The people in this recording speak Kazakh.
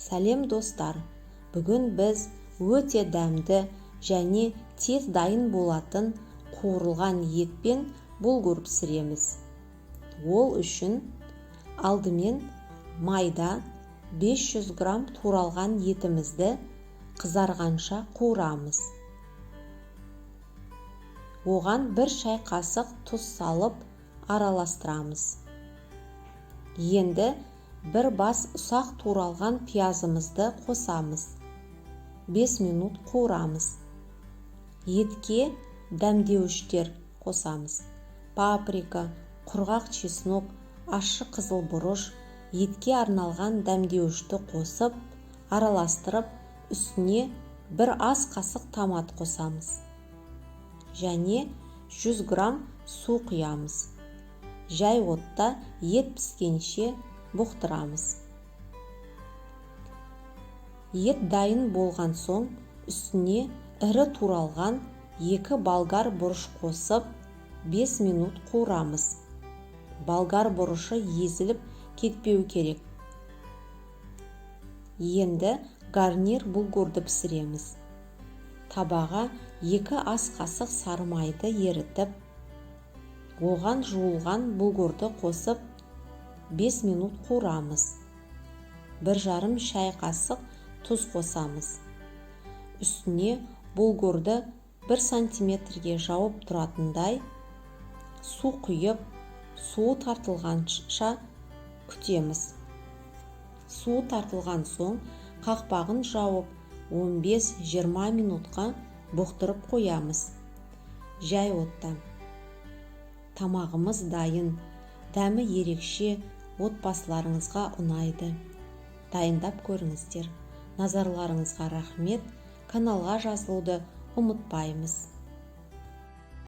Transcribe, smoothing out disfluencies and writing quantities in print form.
Сәлем достар, бүгін біз өте дәмді және тез дайын болатын қуырылған етпен булгур пісіреміз. Ол үшін алдымен майда 500 грамм туралған етімізді қызарғанша қуырамыз. Оған 1 шай қасық тұз салып араластырамыз. Енді 1 бас ұсақ туралған пиязымызды қосамыз. 5 минут қуырамыз. Етке дәмдеуіштер қосамыз. Паприка, құрғақ чеснок, ащы қызыл бұрыш, етке арналған дәмдеуішті қосып, араластырып, үстіне 1 ас қасық томат қосамыз. Және 100 грамм су құямыз. Жай отта ет піскенше бұқтырамыз. Ет дайын болған соң үстіне ірі туралған 2 болгар бұрыш қосып 5 минут қуырамыз. Болгар бұрышы езіліп кетпеу керек. Енді гарнир булгурды пісіреміз. Табаға 2 ас қасық сары майды ерітіп, оған жуылған булгурды қосып 5 минут қуырамыз. 1,5 шай қасық тұз қосамыз. Үстіне булгурды 1 сантиметрге жауып тұратындай су құйып, суы тартылғанша күтеміз. Суы тартылған соң қақпағын жауып 15-20 минутқа бұқтырып қоямыз. Жай отта. Тамағымыз дайын, дәмі ерекше, отбасыларыңызға ұнайды. Дайындап көріңіздер. Назарларыңызға рахмет. Каналға жазылуды ұмытпаймыз.